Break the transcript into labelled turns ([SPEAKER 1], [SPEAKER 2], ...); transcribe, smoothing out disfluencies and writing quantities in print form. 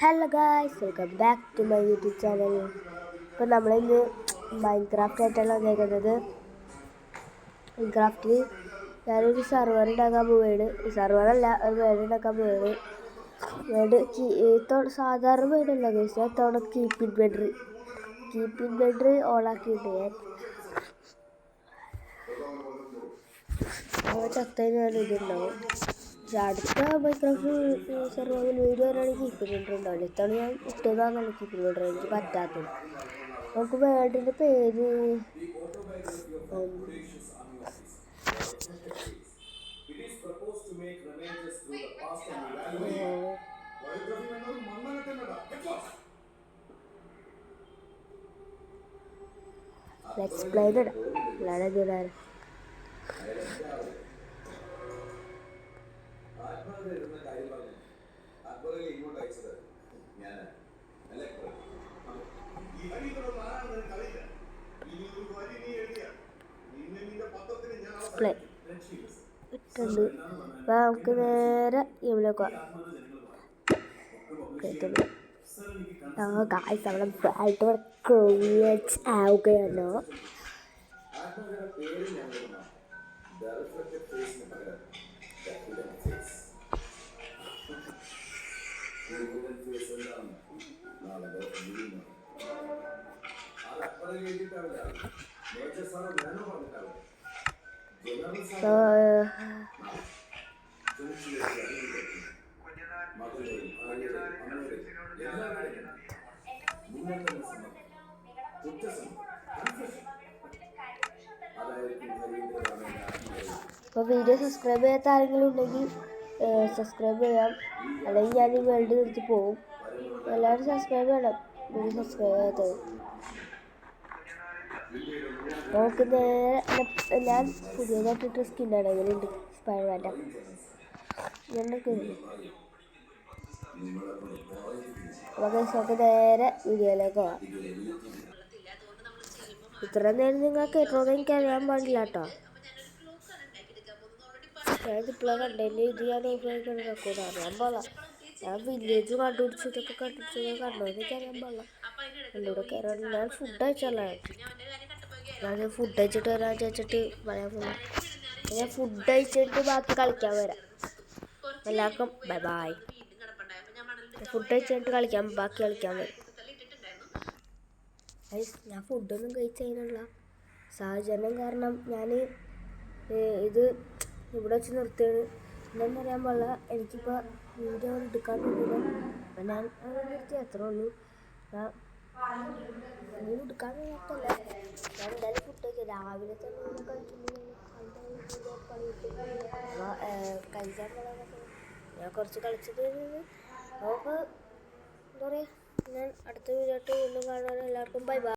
[SPEAKER 1] Hello guys, welcome back to my YouTube channel. ഇപ്പോൾ നമ്മളിന്ന് Minecraft ആയിട്ടാണ് വന്നേക്കുന്നത്. മൈൻക്രാഫ്റ്റിൽ ഞാനൊരു സർവർ ഉണ്ടാക്കാൻ പോവുകയാണ്. സർവറല്ല, ഒരു വേർഡ് ഉണ്ടാക്കാൻ പോവുകയാണ്. വേർഡ് സാധാരണ വേർഡല്ല ഗൈസ്, ഞാൻ തവണ കീപ്പ് ഇൻ ബെഡർ ഓണാക്കിയിട്ട് ചത്തതിന് ഇതുണ്ടാവും. പക്ഷെ അടുത്ത മൈക്രോഫ്റ്റ് survival video വരാണെങ്കിൽ keep in bedder ഉണ്ടാവില്ല. ഇത്തവണ ഞാൻ ഇട്ടതാണെന്നുള്ളൂ കീപ്പ് ഇൻ ബെഡർ, എനിക്ക് പറ്റാത്തത്. നമുക്ക് വേർഡിൻ്റെ പേര് എക്സ്പ്ലെയിനഡ് അല്ലാതെ ഇതാണ്. ഇട്ടുണ്ട്. അപ്പം നമുക്ക് നേരെ ഗെയിമിലേക്ക് പോകാം. ഗായ്സ്, അവിടെ ബ്രൈറ്റ് ക്രിയേറ്റ് ആവുകയാണ്. അപ്പോൾ വീഡിയോ സബ്സ്ക്രൈബ് ചെയ്യാത്ത ആരെങ്കിലും ഉണ്ടെങ്കിൽ സബ്സ്ക്രൈബ് ചെയ്യാം, അല്ലെങ്കിൽ ഞാൻ ഈ വേൾഡ് നിർത്തി പോകും. എല്ലാവരും സബ്സ്ക്രൈബ് ചെയ്യണം, വീഡിയോ സബ്സ്ക്രൈബ് ചെയ്യാത്തത്. നമുക്ക് നേരെ ഞാൻ പുതിയതായിട്ടിട്ട് സ്കിന്നാണ്, എങ്ങനെയുണ്ട് സ്പൈഡർമാൻ്റെ ഞങ്ങൾക്ക് നമുക്ക് നേരെ വീഡിയോയിലേക്ക് പോകാം. ഇത്ര നേരം നിങ്ങൾ കേട്ടോന്ന് എനിക്ക് അറിയാൻ പാടില്ല കേട്ടോ. ഞാനിപ്പോഴാണ് കണ്ടതിൻ്റെ ഇത് ഞാൻ നോക്കിയാണ് റെക്കോർഡ് അറിയാൻ പാടില്ല. ഞാൻ വില്ലേജ് കണ്ടുപിടിച്ചതൊക്കെ കണ്ടോന്ന് എനിക്ക് അറിയാൻ പാടില്ല. എന്നോട് കയറാൻ ഞാൻ ഫുഡ് അയച്ചല്ല, ഞാൻ ഫുഡ് അയച്ചിട്ട് വരാൻ വിചാരിച്ചിട്ട് പറയാൻ പോകുന്നു. ഞാൻ ഫുഡ് അയച്ചിട്ട് ബാക്കി കളിക്കാൻ വരാം. എല്ലാവർക്കും ബൈ ബൈ. ഫുഡ് കഴിച്ചിട്ട് ബാക്കി കളിക്കാൻ വരും. ഞാൻ ഫുഡൊന്നും കഴിച്ചതിനുള്ള സാഹചര്യം കാരണം ഞാൻ ഇത് ഇവിടെ വെച്ച് നിർത്തുകയാണ്. എന്താണെന്നറിയാൻ പാടില്ല, എനിക്കിപ്പോൾ വീഡിയോ എടുക്കാൻ പറ്റില്ല. അപ്പം ഞാൻ നിർത്തി, അത്രേ ഉള്ളൂ. നീ എടുക്കാൻ നോക്കല്ല, ഞാൻ എന്തായാലും ഫുഡ് കഴിക്കാം. രാവിലെ തന്നെ കഴിക്കുമ്പോൾ കഴിക്കാൻ പോകാനൊക്കെ ഞാൻ കുറച്ച് കളിച്ചത് നമുക്ക് എന്താ പറയുക. ഞാൻ അടുത്ത വീഡിയോ ആയിട്ട് വീണ്ടും കാണാൻ എല്ലാവർക്കും ബൈ ബൈ.